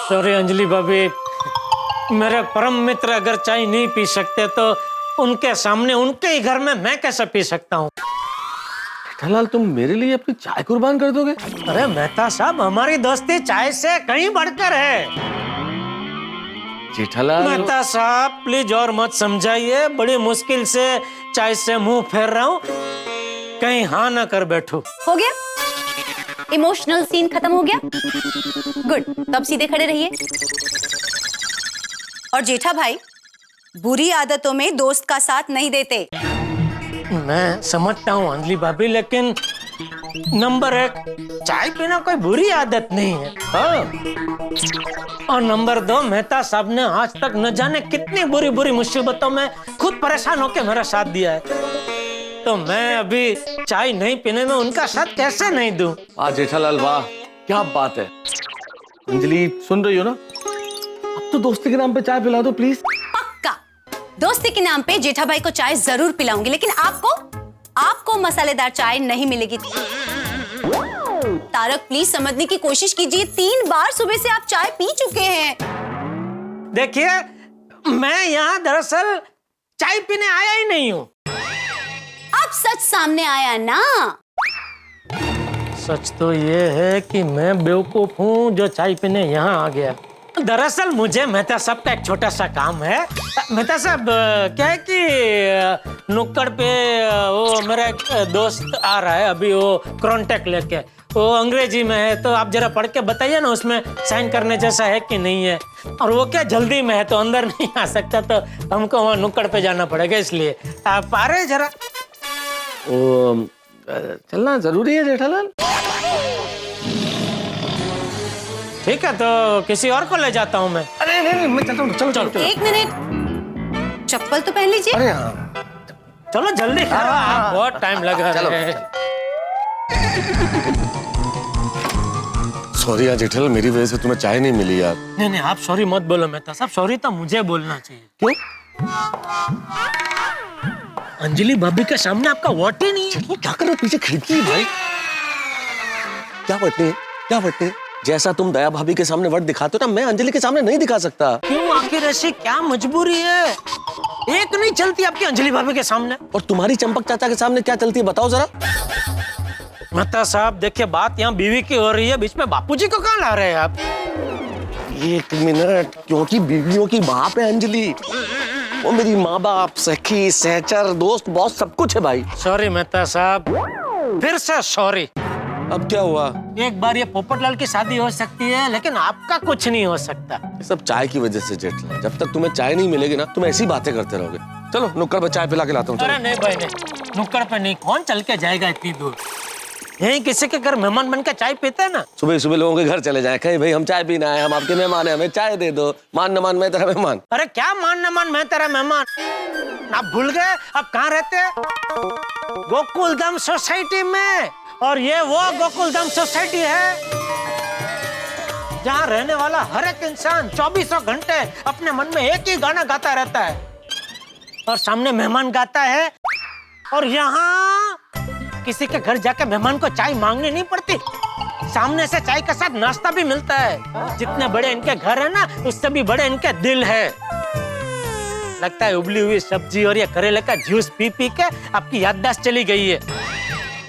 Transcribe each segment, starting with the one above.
Sorry Anjali भाभी, मेरे परम मित्र अगर चाय नहीं पी सकते तो उनके सामने उनके ही घर में मैं कैसे पी सकता हूँ? जेठालाल, तुम मेरे लिए अपनी चाय कुर्बान कर दोगे? अरे मेहता साहब, हमारी दोस्ती चाय से कहीं बढ़कर है। जेठालाल, मेहता साहब प्लीज और मत समझाइए, बड़ी मुश्किल से चाय से मुंह फेर रहा हूँ, कहीं हाँ ना कर बैठो। हो गया? इमोशनल सीन खत्म हो गया? गुड, तो अब सीधे खड़े रहिए। और जेठा भाई, बुरी आदतों में दोस्त का साथ नहीं देते। मैं समझता हूँ अंजलि भाभी, लेकिन नंबर 1, चाय पीना कोई बुरी आदत नहीं है। और नंबर 2, मेहता साहब ने आज तक न जाने कितनी बुरी बुरी मुसीबतों में खुद परेशान होकर मेरा साथ दिया है, तो मैं अभी चाय नहीं पीने में उनका साथ कैसे नहीं दूं? वाह जेठालाल, वाह क्या बात है। अंजलि सुन रही हो ना? अब तो दोस्ती के नाम पे चाय पिला दो प्लीज। पक्का दोस्ती के नाम पे जेठा भाई को चाय जरूर पिलाऊंगी, लेकिन आपको मसालेदार चाय नहीं मिलेगी। तारक प्लीज समझने की कोशिश कीजिए, 3 बार सुबह से आप चाय पी चुके हैं। देखिए, मैं यहाँ दरअसल चाय पीने आया ही नहीं हूँ। अब सच सामने आया ना। सच तो ये है कि मैं बेवकूफ हूँ जो चाय पीने यहाँ आ गया। दरअसल मुझे मेहता साहब का एक छोटा सा काम है। मेहता साहब, क्या है कि नुक्कड़ पे वो मेरा एक दोस्त आ रहा है अभी, वो कॉन्टेक्ट लेके, वो अंग्रेजी में है, तो आप जरा पढ़ के बताइए ना उसमें साइन करने जैसा है कि नहीं है। और वो क्या जल्दी में है तो अंदर नहीं आ सकता, तो हमको वहाँ नुक्कड़ पे जाना पड़ेगा, इसलिए आप आ रहे हैं जरा? चलना जरूरी है जेठालाल। ठीक है, तो किसी और को ले जाता हूँ मैं। अरे नहीं, मैं चलता हूँ। चलो। 1 मिनट, चप्पल तो पहन लीजिए। अरे हाँ, चलो जल्दी करो, आप बहुत टाइम लग रहा है। सॉरी यार जेठालाल, मेरी वजह से तुम्हें चाय नहीं मिली यार। नहीं, आप सॉरी मत बोलो मेहता साहब, सॉरी तो मुझे बोलना चाहिए। क्यों? अंजलि भाभी के सामने आपका वोट ही नहीं है। वो क्या कर रहे हो? पीछे खिड़की है भाई। क्या वटने? क्या वटने? जैसा तुम दया भाभी के सामने वट दिखाते हो ना, मैं अंजलि के सामने नहीं दिखा सकता। क्यों? आखिर ऐसी क्या मजबूरी है? एक नहीं चलती आपकी अंजलि भाभी के सामने। और तुम्हारी चंपक चाचा के सामने क्या चलती है बताओ जरा। मेहता साहब देखिए, बात यहाँ बीवी की हो रही है, बीच में बापूजी को कहाँ ला रहे हैं आप? 1 मिनट, क्योंकि बीवियों की बाप है अंजलि। वो मेरी माँ बाप, सखी, सहचर, दोस्त, बॉस सब कुछ है भाई। सॉरी मेहता साहब, फिर से सॉरी। अब क्या हुआ? एक बार ये पोपटलाल की शादी हो सकती है, लेकिन आपका कुछ नहीं हो सकता। ये सब चाय की वजह से जेठलाल। जब तक तुम्हें चाय नहीं मिलेगी ना, तुम ऐसी बातें करते रहोगे। चलो नुक्कड़ पे चाय पिला के लाता हूँ। अरे नहीं भाई नहीं, नुक्कड़ पे नहीं, कौन चल के जाएगा इतनी दूर? यही किसी के घर मेहमान बनकर चाय पीते हैं ना। सुबह सुबह लोगों के घर चले जाए, कहीं भाई हम चाय पीना है, हम आपके मेहमान हैं, हमें चाय दे दो। मान न मान मैं तेरा मेहमान। अरे क्या मान न मान मैं तेरा मेहमान? आप भूल गए आप कहाँ रहते हैं? गोकुलधाम सोसाइटी में। और ये वो गोकुलधाम सोसाइटी है जहाँ रहने वाला हर एक इंसान 24 घंटे अपने मन में एक ही गाना गाता रहता है, और सामने मेहमान गाता है। और यहाँ किसी के घर जाके मेहमान को चाय मांगनी नहीं पड़ती, सामने से चाय के साथ नाश्ता भी मिलता है। जितने बड़े इनके घर है ना, उससे भी बड़े इनके दिल है। लगता है उबली हुई सब्जी और ये करेले का जूस पी पी के आपकी याददाश्त चली गई है।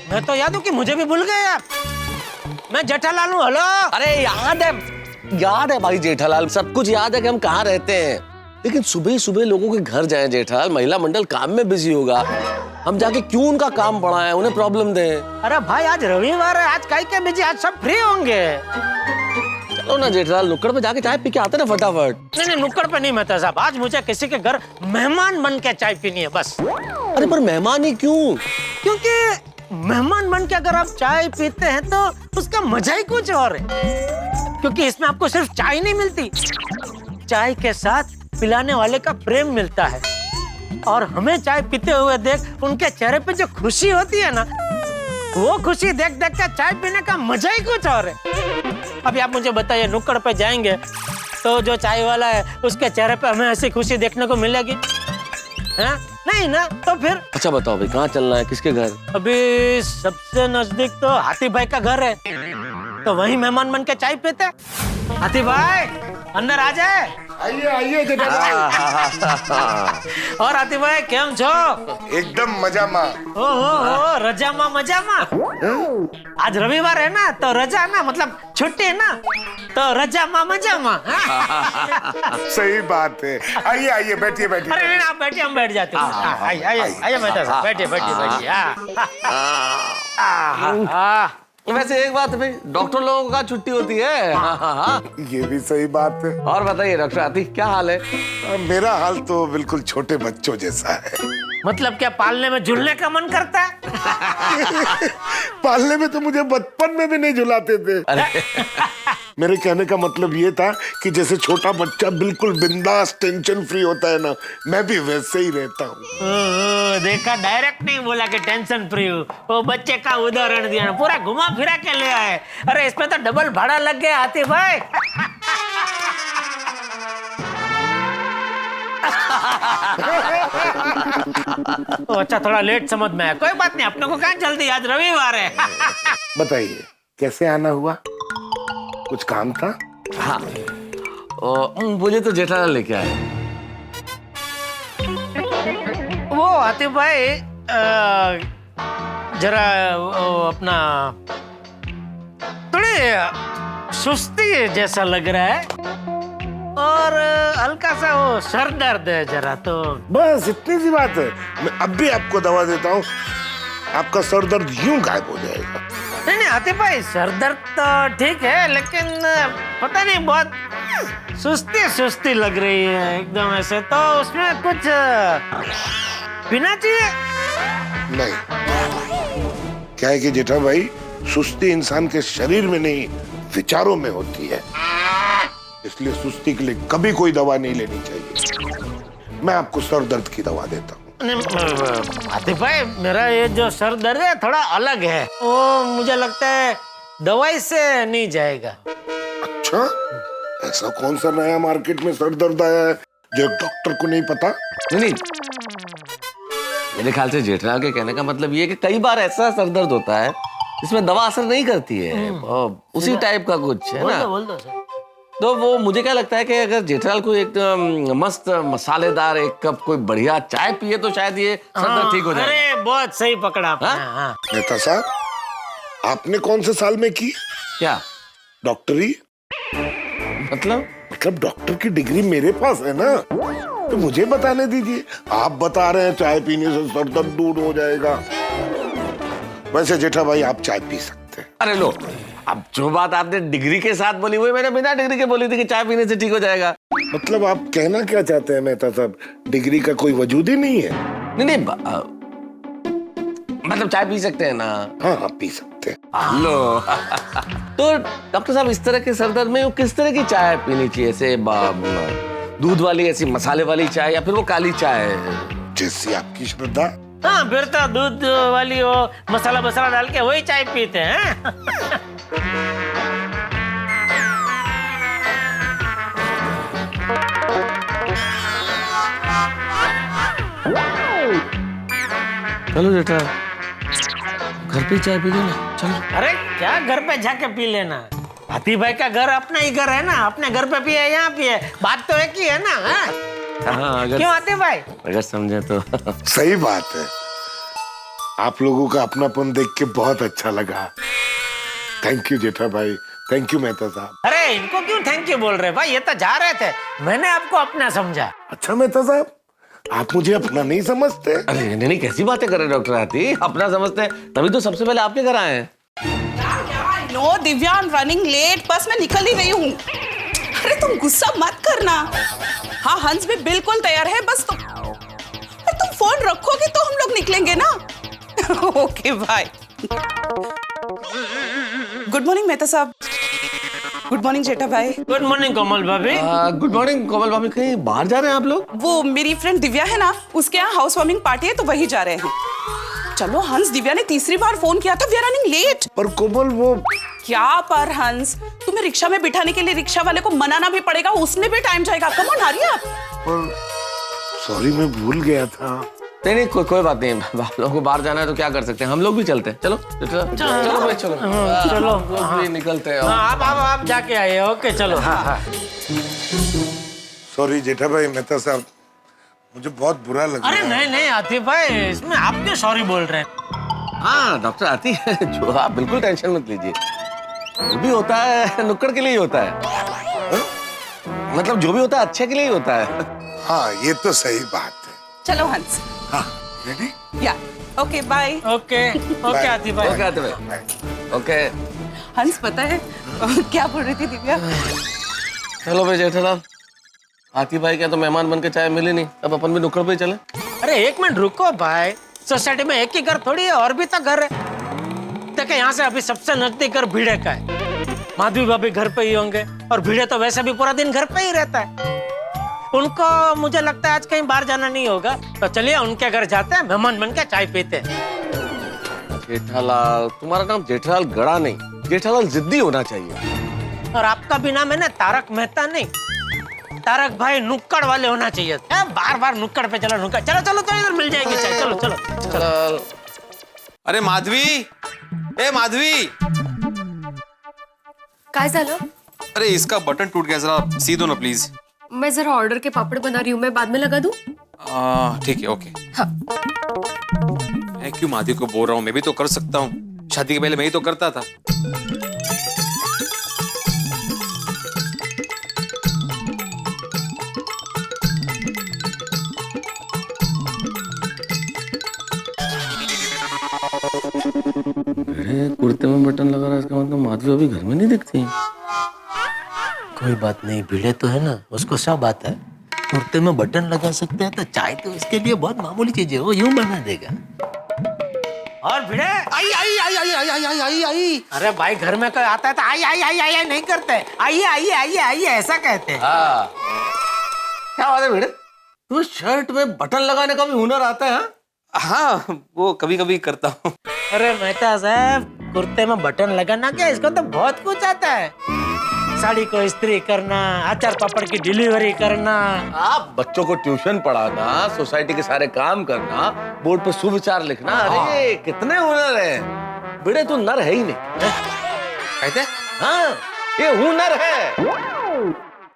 मैं तो याद हूँ कि मुझे भी भूल गए आप। मैं जेठालाल हूँ। हेलो। अरे याद है भाई जेठालाल, सब कुछ याद है कि हम कहाँ रहते हैं। लेकिन सुबह सुबह लोगों के घर जाए जेठालाल, महिला मंडल काम में बिजी होगा, हम जाके क्यों उनका काम बढ़ाएं, उन्हें प्रॉब्लम दें? अरे भाई आज रविवार है, आज काहे के बिजी, आज सब फ्री होंगे। चलो ना जेठालाल, नुक्कड़ पे जाके चाय पी के आते ना फटाफट। नहीं, नुक्कड़ पे नहीं मेहता साहब, आज मुझे किसी के घर मेहमान बन के चाय पीनी है बस। अरे पर मेहमान ही क्यों? क्योंकि मेहमान बन के अगर आप चाय पीते हैं तो उसका मजा ही कुछ और है। क्योंकि इसमें आपको सिर्फ चाय नहीं मिलती, चाय के साथ पिलाने वाले का प्रेम मिलता है। और हमें चाय पीते हुए देख उनके चेहरे पे जो खुशी होती है ना, वो खुशी देख देख कर चाय पीने का मजा ही कुछ और है। अभी आप मुझे बताइए, नुक्कड़ पे जाएंगे तो जो चाय वाला है उसके चेहरे पे हमें ऐसी खुशी देखने को मिलेगी? है नहीं ना? तो फिर अच्छा बताओ भाई, कहाँ चलना है, किसके घर? अभी सबसे नजदीक तो हाथी भाई का घर है। तो वही मेहमान बन के चाय पीते। हाथी भाई अंदर आ जाए। आइए आइए जेठालाल। और हाथी भाई केम छो? एकदम मजा माँ। ओ रजा माँ मजा माँ। आज रविवार है ना तो रजा ना मतलब छुट्टी है ना तो रजा माँ मजा माँ। सही बात है। आइए आइए बैठिए बैठिए। अरे नहीं आप बैठिए हम बैठ जाते हैं। आइए आइए आइए मेहता साहब बैठिए बैठिए बैठिए। वैसे एक बात है भाई, डॉक्टर लोगों का छुट्टी होती है। ये भी सही बात है। और बताइए डॉक्टर आती क्या हाल है? मेरा हाल तो बिल्कुल छोटे बच्चों जैसा है। मतलब क्या पालने में झूलने का मन करता है? पालने में तो मुझे बचपन में भी नहीं झुलाते थे। मेरे कहने का मतलब ये था कि जैसे छोटा बच्चा बिल्कुल बिंदास टेंशन फ्री होता है ना, मैं भी वैसे ही रहता हूँ। देखा डायरेक्ट नहीं बोला कि टेंशन फ्री हूँ, वो बच्चे का उदाहरण दिया ना, पूरा घुमा फिरा के ले आए। अरे इसमें तो डबल भाड़ा लग गया हाथी भाई। अच्छा थोड़ा लेट समझ में आया, कोई बात नहीं, अपने को कहाँ जल्दी, आज रविवार है। बताइए कैसे आना हुआ? कुछ काम था? हाँ मुझे तो जेठालाल लेके आए। वो हाथी भाई जरा अपना थोड़ी सुस्ती जैसा लग रहा है और हल्का सा वो सर दर्द है जरा, तो बस इतनी सी बात है। मैं अब भी आपको दवा देता हूँ, आपका सर दर्द यूं गायब हो जाएगा। नहीं नहीं हाथी भाई सर दर्द तो ठीक है लेकिन पता नहीं बहुत सुस्ती सुस्ती लग रही है एकदम ऐसे, तो उसमें कुछ पीना चाहिए। नहीं, क्या है कि जेठा भाई सुस्ती इंसान के शरीर में नहीं विचारों में होती है, इसलिए सुस्ती के लिए कभी कोई दवा नहीं लेनी चाहिए। मैं आपको सर दर्द की दवा देता हूँ। हाथी भाई मेरा ये जो सर दर्द है थोड़ा अलग है, वो मुझे लगता है दवाई से नहीं जाएगा। अच्छा, ऐसा कौन सा नया मार्केट में सर दर्द आया है जो एक डॉक्टर को नहीं पता? नहीं मेरे ख्याल से जेठलाल के कहने का मतलब ये है कि कई बार ऐसा सर दर्द होता है इसमें दवा असर नहीं करती है, उसी टाइप का कुछ है ना। बोल दो सर। तो वो मुझे क्या लगता है कि अगर जेठालाल को एक मस्त मसालेदार एक कप कोई बढ़िया चाय पिए तो शायद ये सर दर्द ठीक हो जाए। अरे बहुत सही पकड़ा आपने। हाँ? मेहता साहब, आपने कौन से साल में की क्या डॉक्टरी? मतलब डॉक्टर की डिग्री मेरे पास है ना, तो मुझे बताने दीजिए। आप बता रहे हैं चाय पीने से सर दर्द दूर हो जाएगा। वैसे जेठा भाई आप चाय पी सकते हैं। अरे लो, अब जो बात आपने डिग्री के साथ बोली हुई मैंने बिना डिग्री के बोली थी कि चाय पीने से ठीक हो जाएगा। मतलब आप कहना क्या चाहते हैं मेहता साहब, डिग्री का कोई वजूद ही नहीं है? नहीं मतलब चाय पी सकते हैं ना? हाँ पी सकते हैं। लो तो डॉक्टर साहब इस तरह के सर दर्द में किस तरह की चाय पीनी चाहिए? ऐसे दूध वाली, ऐसी मसाले वाली चाय, या फिर वो काली चाय? जैसी आपकी श्रद्धा। हाँ फिर तो दूध वाली वो मसाला डाल के वही चाय पीते हैं। चलो जेठा घर पे चाय पी लेना, चलो। अरे क्या घर पे जाके पी लेना, हाथी भाई का घर अपना ही घर है ना, अपने घर पे पिए यहाँ पिए, बात तो एक ही है ना। हाँ अगर क्यों हाथी भाई? अगर समझे तो। सही बात है, आप लोगों का अपनापन देख के बहुत अच्छा लगा। थैंक यू जेठा भाई, थैंक यू मेहता साहब। अरे इनको क्यों थैंक यू बोल रहे भाई, ये तो जा रहे थे, मैंने आपको अपना समझा। अच्छा मेहता साहब, आप मुझे अपना नहीं समझते? अरे नहीं कैसी बातें कर रहे डॉक्टर हाथी, अपना समझते हैं तभी तो सबसे पहले आपके घर आए हैं। No Divya, I am running late, बस मैं निकल ही रही हूँ। अरे तुम गुस्सा मत करना। हाँ हंस भी बिल्कुल तैयार है, बस तुम फोन रखोगे तो हम लोग निकलेंगे ना। Okay bye. Good morning Mehta साहब। गुड मॉर्निंग जेठा भाई। गुड मॉर्निंग कोमल भाभी। गुड मॉर्निंग कोमल भाभी, कहीं बाहर जा रहे हैं आप लोग? वो मेरी फ्रेंड दिव्या है ना, उसके यहाँ हाउस वार्मिंग पार्टी है तो वही जा रहे हैं। चलो हंस, दिव्या ने तीसरी बार फोन किया था, वी आर रनिंग लेट। पर कोमल वो क्या पर हंस, तुम्हें रिक्शा में बिठाने के लिए रिक्शा वाले को मनाना भी पड़ेगा, उसमें भी टाइम जाएगा। Come on hurry up. Sorry मैं भूल गया था। नहीं कोई बात नहीं, आप लोगों को बाहर जाना है तो क्या कर सकते हैं, हम लोग भी चलते हैं। चलो चलो भाई चलो, चलो। हम लोग भी निकलते हैं। हाँ, आप जाके आइए। ओके चलो। हाँ। सॉरी जेठा भाई, मेहता साहब, मुझे बहुत बुरा लग अरे रहा है। नहीं आतिफ भाई, इसमें आप क्यों सॉरी बोल रहे हैं? हाँ डॉक्टर आती है जो, आप बिल्कुल टेंशन मत लीजिए, जो भी होता है नुक्कड़ के लिए ही होता है। मतलब जो भी होता है अच्छे के लिए ही होता है। हाँ ये तो सही बात है। चलो हंस। हाँ रेडी। या ओके बाय। ओके आतिफ भाई। ओके आते भाई, ओके। हंस पता है क्या बोल रही थी दिव्या? चलो भाई जेठालाल, आती भाई क्या तो मेहमान बन के चाय मिली नहीं, अब अपन भी नुक्कड़ पे ही चले। अरे एक मिनट रुको भाई, सोसाइटी में एक ही घर थोड़ी है, और भी तो घर है। देखिए यहाँ से अभी सबसे नजदीक घर भिड़े का है। माधवी भाभी घर पे ही होंगे, और भिड़े तो वैसे भी पूरा दिन घर पे ही रहता है। उनको मुझे लगता है आज कहीं बाहर जाना नहीं होगा, तो चलिए उनके घर जाते हैं, मेहमान बन के चाय पीते हैं। जेठालाल, तुम्हारा नाम जेठालाल गड़ा नहीं, जेठालाल जिद्दी होना चाहिए। और आपका भी नाम है ना तारक मेहता नहीं, तारक भाई नुक्कड़ वाले होना चाहिए। बार बार नुक्कड़ पे चलो, नुक्कड़। चलो चलो तो इधर मिल जाएगी चाय। चलो चलो जेठालाल, अरे माधवी, ए माधवी, काय झालं? अरे इसका बटन टूट गया, जरा सी दो ना प्लीज। मैं जरा ऑर्डर के पापड़ बना रही हूँ, मैं बाद में लगा दूँ? ठीक है ओके। हाँ। मैं क्यों माधवी को बोल रहा हूँ, मैं भी तो कर सकता हूँ, शादी के पहले मैं ही तो करता था। अरे कुर्ते में बटन लगा रहा है, इसका मतलब माधवी अभी घर में नहीं दिखती। कोई बात नहीं, भिड़े तो है ना, उसको सब आता है। कुर्ते में बटन लगा सकते हैं तो चाय तो इसके लिए बहुत मामूली चीज है, वो यूं बना देगा। और भिड़े आई आई आई आई आई आई आई आई। अरे भाई घर में कोई आता है तो आई आई आई आई नहीं करते, आइए आइए आइए आइए ऐसा कहते हैं। हाँ क्या बात है भिड़े, तुम्हें शर्ट में बटन लगाने का भी हुनर आता है? हाँ? हाँ वो कभी कभी करता हूँ। अरे मेहता साहब, कुर्ते में बटन लगाना क्या, इसको तो बहुत कुछ आता है। साड़ी को इस्त्री करना, अचार पापड़ की डिलीवरी करना, आप बच्चों को ट्यूशन पढ़ाना, सोसाइटी के सारे काम करना, बोर्ड पर सुविचार लिखना, अरे कितने हुनर है। भिड़े तू नर है ही नहीं। कहते? हाँ ये हुनर है।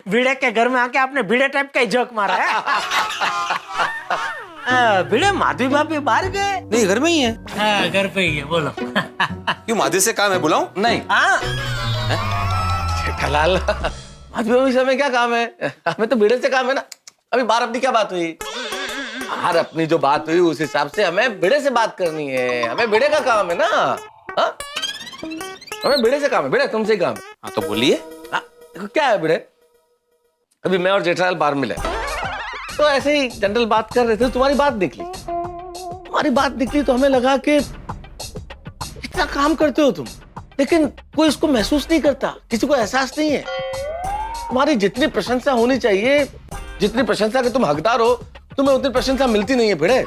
भिड़े के घर में आके आपने भिड़े टाइप का ही जोक मारा है। भिड़े माधवी भाभी बाहर गए? नहीं घर में ही है। हाँ घर पे ही है, बोलो। क्यों माधवी से काम है, बुलाऊं? नहीं हाँ जेठालाल, माधवी भाभी से हमें क्या काम है, हमें तो भिड़े से काम है ना। अभी बाहर अपनी क्या बात हुई, बाहर अपनी जो बात हुई उस हिसाब से हमें भिड़े से बात करनी है, हमें भिड़े का काम है ना। हाँ हमें भिड़े से काम है, भिड़े तुमसे ही काम है। हाँ तो बोलिए। हाँ, देखो क्या है भिड़े, अभी मैं और जेठालाल बाहर मिले तो ऐसे ही जनरल बात कर रहे थे, तुम्हारी बात दिख ली, तुम्हारी बात दिख ली तो हमें लगा कि इतना काम करते हो तुम, लेकिन कोई इसको महसूस नहीं करता, किसी को एहसास नहीं है। तुम्हारी जितनी प्रशंसा होनी चाहिए, जितनी प्रशंसा के तुम हकदार हो, तुम्हें उतनी प्रशंसा मिलती नहीं है भिड़े।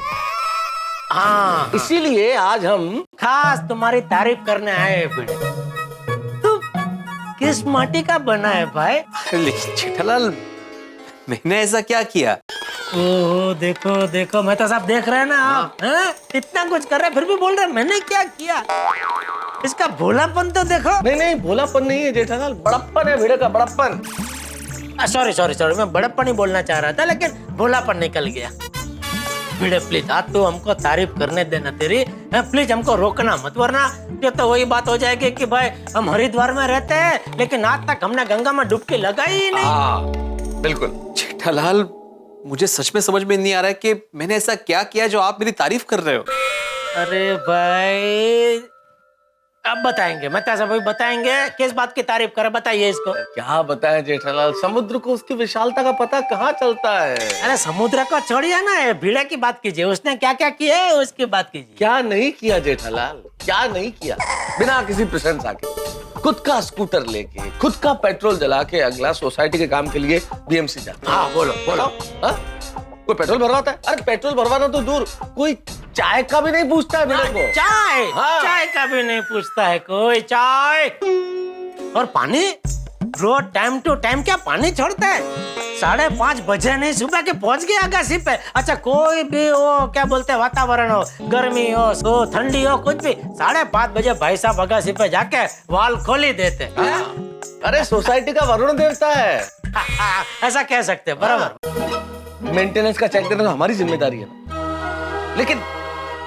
हाँ इसीलिए आज हम खास तुम्हारी तारीफ करने आए हैं भिड़े। तू किस माटी का बना है भाई? लेकिन जेठालाल मैंने ऐसा क्या किया? ओह देखो देखो मेहता साहब, देख रहे हैं ना आप, हैं? इतना कुछ कर रहे हैं फिर भी बोल रहे हैं मैंने क्या किया। इसका भोलापन तो देखो। नहीं नहीं भोलापन नहीं है जेठालाल, बड़प्पन है भिड़े का, बड़प्पन। सॉरी सॉरी सॉरी, मैं बड़प्पन ही बोलना चाह रहा था लेकिन भोलापन निकल गया। भिड़े प्लीज आज तो हमको तारीफ करने देना तेरी, प्लीज हमको रोकना मत, वरना ये तो वही बात हो जाएगी कि भाई हम हरिद्वार में रहते हैं लेकिन आज तक हमने गंगा में डुबकी लगाई ही नहीं। हाँ बिल्कुल। जेठालाल मुझे सच में समझ में नहीं आ रहा है कि मैंने ऐसा क्या किया जो आप मेरी तारीफ कर रहे हो। अरे भाई अब बताएंगे, मेहता साहब अभी बताएंगे किस बात की तारीफ करे, बताइए इसको। क्या बताएं जेठालाल, समुद्र को उसकी विशालता का पता कहाँ चलता है। अरे समुद्र को छोड़िए ना, भिड़े की बात कीजिए, उसने क्या क्या किया है उसकी बात कीजिए। क्या नहीं किया जेठालाल, क्या नहीं किया, बिना किसी प्रशंसा के खुद का स्कूटर लेके, खुद का पेट्रोल जला के अगला सोसाइटी के काम के लिए बीएमसी जाता है। हाँ बोलो बोलो। हाँ? कोई पेट्रोल भरवाता है? अरे पेट्रोल भरवाना तो दूर, कोई चाय का भी नहीं पूछता है भिड़े को। चाय हाँ। चाय का भी नहीं पूछता है कोई, चाय और पानी रोज टाइम टू टाइम क्या पानी छोड़ता है? 5:30 बजे नहीं, सुबह के पहुंच गया अगासी पे। अच्छा कोई भी हो, क्या बोलते हैं, वातावरण हो, गर्मी हो ठंडी हो, कुछ भी, 5:30 बजे भाई साहब अगासी पे जाके वाल खोली देते हैं। अरे सोसाइटी का वरुण देवता है, ऐसा कह सकते हैं, बराबर। मेंटेनेंस का चेक देना तो हमारी जिम्मेदारी है ना। लेकिन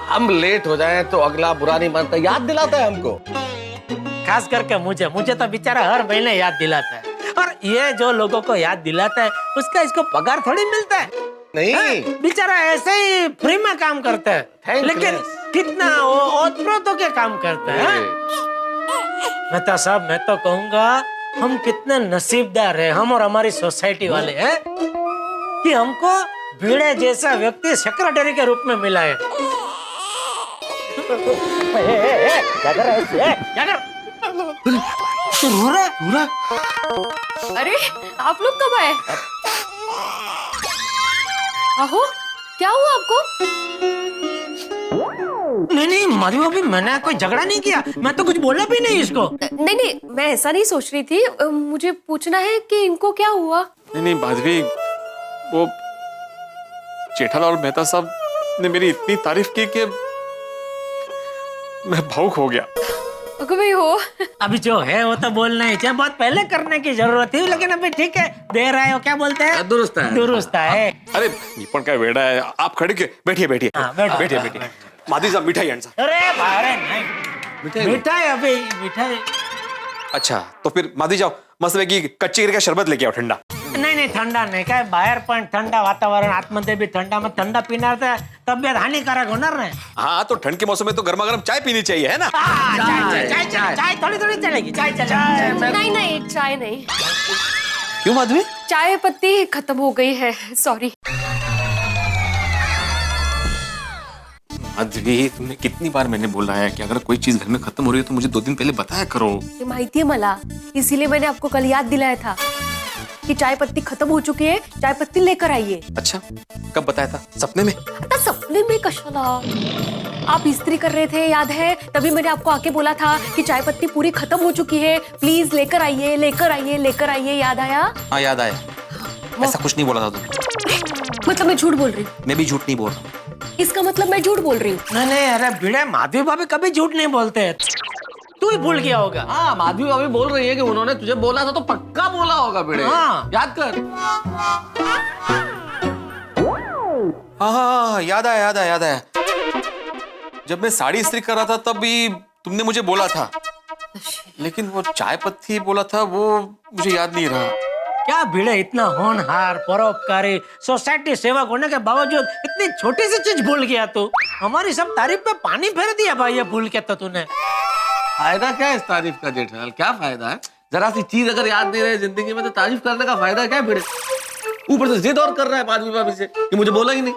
हम लेट हो जाएं तो अगला बुरा नहीं मानता, याद दिलाता है हमको। खास करके मुझे तो बेचारा हर महीने याद दिलाता है। और ये जो लोगों को याद दिलाता है उसका इसको पगार थोड़ी मिलता है। नहीं, बेचारा ऐसे ही फ्री में काम करता है, Thankless. लेकिन कितना वो ओतप्रोतों के काम करता है। मेहता साहब, मैं तो कहूँगा हम कितने नसीबदार हैं, हम और हमारी सोसाइटी वाले हैं, कि हमको भिड़े जैसा व्यक्ति सेक्रेटरी के रूप में मिला है। क्या कर रहा है? क्या कर? तू रो रहा है? अरे आप लोग कब आए? आहो, क्या हुआ आपको? नहीं माधवी भाभी, मैंने कोई झगड़ा नहीं किया, मैं तो कुछ बोला भी नहीं इसको। नहीं, मैं ऐसा नहीं सोच रही थी। मुझे पूछना है कि इनको क्या हुआ? नहीं माधवी, वो जेठालाल और मेहता साहब ने मेरी इतनी तारीफ की कि मैं भावुक हो गया। कभी हो? अभी जो है वो तो बोलना ही चाहिए, बहुत पहले करने की जरूरत थी, लेकिन अभी ठीक है, दे रहे हो, क्या बोलते हैं, दुरुस्त है। अरे ये पण काय वेड़ा है, आप खड़े के बैठिए बैठिए हाँ, बैठो। बैठिए। माधवी साहब मिठाई आंट साहब। अरे बाहर नहीं, मिठाई अभी मिठाई। अच्छा तो फिर माधवी जाओ, मस्त की कच्ची केरी का शरबत लेके आओ ठंडा। नहीं ठंडा नहीं, काय बाहेर पण ठंडा वातावरण, आतमध्ये भी ठंडा, मग ठंडा पिणार तर तब्येत हानिकारक होणार नाही। हाँ तो ठंड के मौसम में तो गर्मा गर्म चाय पीनी चाहिए, है ना? चाय थोड़ी थोड़ी चलेगी, चाय चलेगी। नहीं, चाय नहीं, क्यों माधवी? चाय पत्ती खत्म हो गई है, सॉरी। माधवी, तुमने कितनी बार मैंने बोला है कि अगर कोई चीज घर में खत्म हो रही है तो मुझे 2 दिन पहले बताया करो। ये माहिती है मला, इसीलिए मैंने आपको कल याद दिलाया था कि चाय पत्ती खत्म हो चुकी है, चाय पत्ती लेकर आइए। अच्छा, कब बताया था? सपने में? आता सपने में कशाला? आप इस्त्री कर रहे थे, याद है? तभी मैंने आपको आके बोला था कि चाय पत्ती पूरी खत्म हो चुकी है, प्लीज लेकर आइए, लेकर आइए, लेकर आइए। याद आया? हाँ याद आया। ऐसा कुछ नहीं बोला था तुमने। मतलब मैं झूठ बोल रही हूँ? मैं भी झूठ नहीं बोल रहा। इसका मतलब मैं झूठ बोल रही हूँ? नहीं, अरे भिड़े, माधवी भाभी कभी झूठ नहीं बोलते हैं, तू ही भूल गया होगा। हाँ, माधवी भाभी बोल रही है कि उन्होंने तुझे बोला था तो पक्का बोला होगा बेटे। हाँ। याद कर। हाँ याद आया। जब मैं साड़ी इस्त्री कर रहा था तब भी तुमने मुझे बोला था, लेकिन वो चाय पत्ती बोला था वो मुझे याद नहीं रहा। क्या भिड़े, इतना होनहार, परोपकारी, सोसाइटी सेवक होने के बावजूद इतनी छोटी सी चीज भूल गया तू। हमारी सब तारीफ पे पानी फेर दिया भाई, ये भूल के तो तूने। फायदा क्या है इस तारीफ का जेठालाल? क्या फायदा है? जरा सी चीज अगर याद नहीं रहे जिंदगी में तो तारीफ करने का फायदा क्या है भिड़े? ऊपर से जिद और कर रहा है माधवी भाभी से कि मुझे बोला ही नहीं।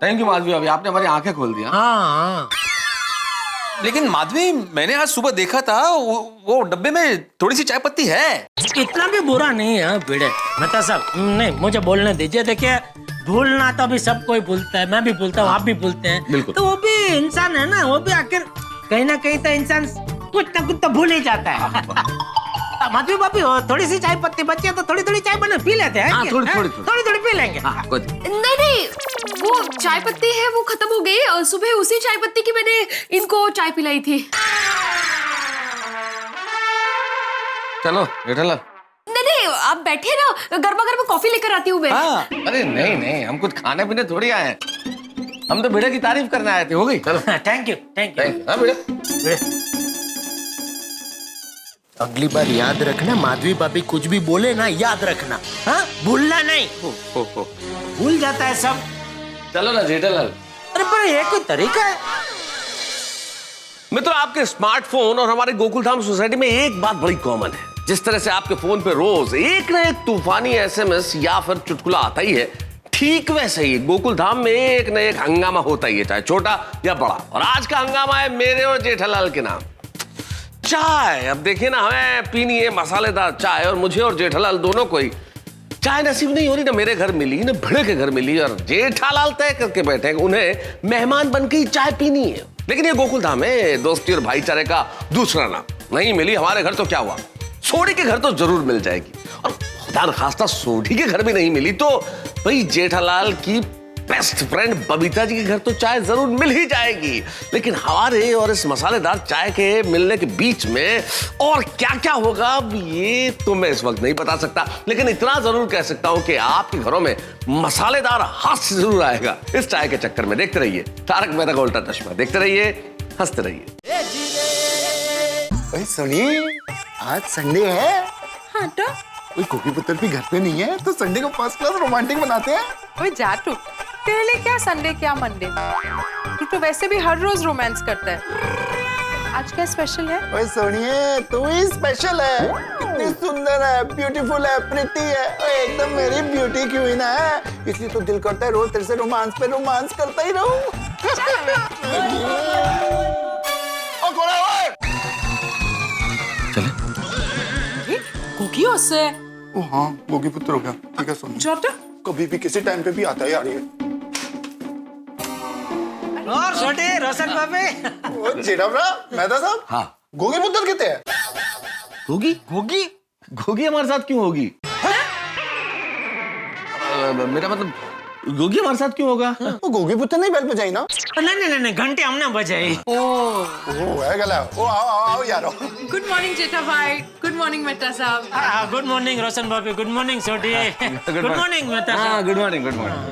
थैंक यू माधवी भाभी, आपने हमारी आंखें खोल दिया। हाँ। लेकिन माधवी, मैंने आज सुबह देखा था वो डब्बे में थोड़ी सी चाय पत्ती है। इतना भी बुरा नहीं है भिड़े। मेहता साहब, नहीं, मुझे बोलने दीजिए। देखिए, भूलना तो अभी सब कोई भूलता है, मैं भी भूलता हूँ, आप भी भूलते हैं। बिल्कुल। तो वो भी इंसान है ना, वो भी आखिर कहीं ना कहीं तो इंसान कुछ ना कुछ तो भूल ही जाता है। माधवी भाभी, थोड़ी सी चाय पत्ती बची है तो थोड़ी थोड़ी चाय बना पी लेते हैं। हाँ, थोड़ी पी लेंगे। नहीं, वो चाय पत्ती है वो खत्म हो गई। सुबह उसी चाय पत्ती की मैंने इनको चाय पिलाई थी। चलो जेठालाल। नहीं, आप बैठे ना, गर्मा गर्म कॉफी लेकर आती हूँ मैं। हाँ। अरे नहीं, हम कुछ खाने पीने थोड़ी आए हैं, हम तो भिड़े की तारीफ करने आए थे। हो गई? चलो। Thank you. हाँ भिड़े। अगली बार याद रखना, माधवी भाभी कुछ भी बोले ना, याद रखना, हाँ, भूलना नहीं। भूल जाता है सब। चलो ना जेठालाल। अरे पर ये कोई तरीका है? मित्रों, आपके स्मार्टफोन और हमारे गोकुलधाम सोसाइटी में एक बात बड़ी कॉमन है। जिस तरह से आपके फोन पे रोज एक न एक तूफानी एसएमएस या फिर चुटकुला आता ही है, ठीक वैसे ही गोकुलधाम में एक न एक हंगामा होता ही है, चाहे छोटा या बड़ा। और आज का हंगामा है मेरे और जेठालाल के नाम, चाय। अब देखिए ना, हमें पीनी है मसालेदार चाय, और मुझे और जेठालाल दोनों को ही चाय नसीब नहीं हो रही। ना मेरे घर मिली, ना भिड़े के घर मिली, और जेठालाल तय करके बैठे उन्हें मेहमान बन के ही चाय पीनी है। लेकिन ये गोकुलधाम है दोस्ती और भाईचारे का दूसरा नाम। नहीं मिली हमारे घर तो क्या हुआ, सोडी के घर तो जरूर मिल जाएगी। और खुदा न खास्ता सोढ़ी के घर भी नहीं मिली तो भाई जेठालाल की बेस्ट फ्रेंड बबीता जी के घर तो चाय जरूर मिल ही जाएगी। लेकिन हमारे और इस मसालेदार चाय के मिलने के बीच में और क्या क्या होगा अब ये तो मैं इस वक्त नहीं बता सकता, लेकिन इतना जरूर कह सकता हूं कि आपके घरों में मसालेदार हास्य जरूर आएगा इस चाय के चक्कर में। देखते रहिए तारक मेहता का उल्टा चश्मा, देखते रहिए, हंसते रहिए। सुनिए, आज संडे है। हाँ तो कोई कोकी पुत्र भी घर पे नहीं है तो संडे को फर्स्ट क्लास रोमांटिक बनाते हैं। ओए जाटू, तेरे लिए क्या संडे क्या मंडे, तू तो वैसे भी हर रोज रोमांस करता है। आज क्या स्पेशल है? ओए सुनिए, तू ही स्पेशल है। कितनी सुंदर है, ब्यूटीफुल है, प्रिटी है, ओए एकदम मेरी ब्यूटी क्वीन है। इसलिए तो दिल करता है रोज तेरे से रोमांस पे रोमांस करता ही रहूं। कुकी उससे ओ हाँ, गोगी पुत्र हो गया। ठीक है सुन, जाटू कभी भी किसी टाइम पे भी आता है यार ये। और छोटे रोशन बाबे। ओ जेठा भरा, मेहता साहब। हाँ। गोगी पुत्र कितने हैं? होगी होगी गोगी हमारे साथ क्यों होगी? मेरा मतलब गोगी हमारे साथ क्यों होगा? वो गोगी पुत्र नहीं बेल बजाई ना? नहीं घंटे हमने बजाई। ओ है गला। ओ आओ यार। गुड मॉर्निंग जेठा भाई, गुड मॉर्निंग मेहता साहब। गुड मॉर्निंग रोशन बाबी, गुड मॉर्निंग छोटी, गुड मॉर्निंग मेहता साहब। Good morning, good morning.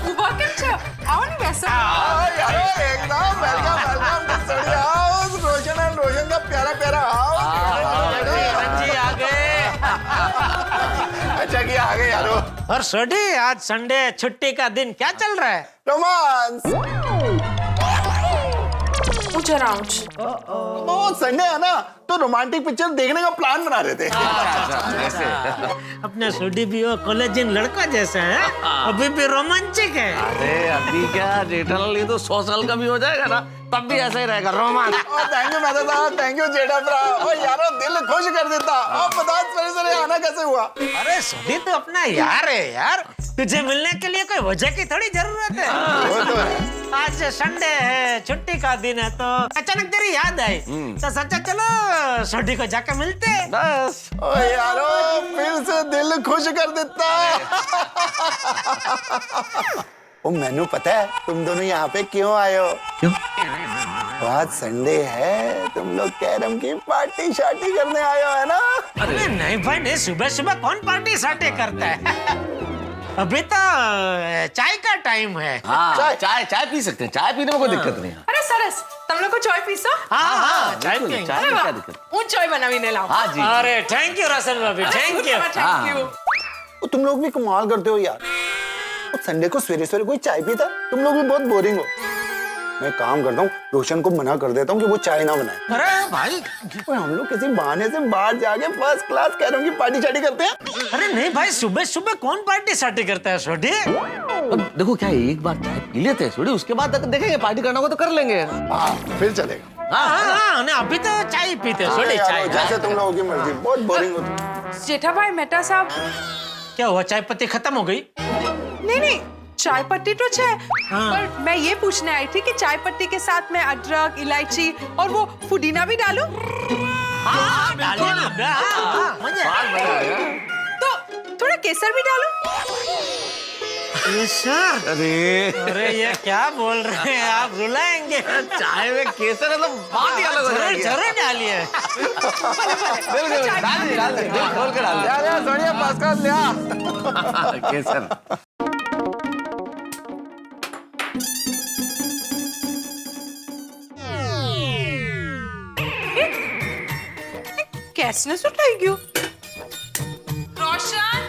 उबा केम छे? आओ नहीं वैसा। आओ यार, एकदम वेलकम वेलकम। सड़ी आओ, रोशन का प्यारा प्यारा आओ। जी आ गए। अच्छा किया आ गए यारो। और छोटी, आज संडे छुट्टी का दिन, क्या चल रहा है? रोमांस। ओ संडे है ना, तो रोमांटिक पिक्चर देखने का प्लान बना रहे थे। अपने छोटी भी वो कॉलेजियन लड़का जैसा है, अभी भी रोमांचिक है। अरे अभी क्या जेठालाल, ये तो 100 साल का भी हो जाएगा ना तब भी ऐसा ही रहेगा रोमांस। थैंक यू मेहता साहब, थैंक यू जेठा भरा। ओ यारो दिल खुश कर देता। अब बता सवेरे आना कैसे हुआ? अरे छोटी तो अपना यार है यार, तुझे मिलने के लिए कोई वजह की थोड़ी जरूरत है। वो तो है। आज संडे है, छुट्टी का दिन है, तो अचानक तेरी याद आई तो सोचा चलो छोटी को जाकर मिलते हैं। बस। ओ यारो फिर से दिल खुश कर देता। ओ मैनू पता है तुम दोनों यहाँ पे क्यों आए हो? क्यों? आज संडे है, तुम लोग कैरम की पार्टी शार्टी करने आए हो है ना? अरे नहीं भाई नहीं, सुबह सुबह कौन पार्टी सार्टी करता है? अभी तो चाय का टाइम है। हाँ, चाय पी सकते हैं, चाय पीने में कोई दिक्कत नहीं है। अरे सरस, तुम लोग को चाय पीसो? हाँ चाय बिल्कुल, पियेंगे। चाय में क्या दिक्कत? उन चाय बनावीने लाओ। हाँ जी। अरे थैंक यू रोशन बाबी, थैंक यू। Thank you. ओ तुम लोग भी कमाल करते हो यार। तो संडे को सवेरे सवेरे कोई चाय पीता? तुम लोग भी बहुत बोरिंग हो। मैं काम करता हूँ, रोशन को मना कर देता हूँ कि वो चाय ना बनाए। अरे भाई, हम लोग किसी बहाने से बाहर जाके फर्स्ट क्लास कैरम की पार्टी शार्टी करते हैं। अरे नहीं भाई, सुबह सुबह कौन पार्टी सार्टी करता है छोटी? अब देखो क्या है, एक बार चाय पी लेते हैं थोड़ी, उसके बाद अगर देखेंगे पार्टी करना होगा तो कर लेंगे। हाँ फिर चलेगा। हाँ नहीं, अभी तो चाय पीते हैं छोटी, यारो, चाय। जैसे तुम लोगों की मर्जी, बहुत बोरिंग होती। जेठा भाई मेहता साहब, क्या हुआ, चाय पत्ती खत्म हो गई? नहीं चाय पत्ती तो है, पर मैं ये पूछने आई थी कि चाय पत्ती के साथ में अदरक, इलायची और वो पुदीना भी डालूं? हाँ डालिए ना। हाँ, तो थोड़ा केसर भी डालूं? केसर? अरे ये क्या बोल रहे हैं आप, रुलाएंगे। चाय में केसर है तो बात ही अलग हो जाएगी। जरूर डालिए। बिल्कुल, डाल दे, खोल के डाल दे। सोनिया पास लिया। केसर। कैसने सुटाई क्यों? रोशन,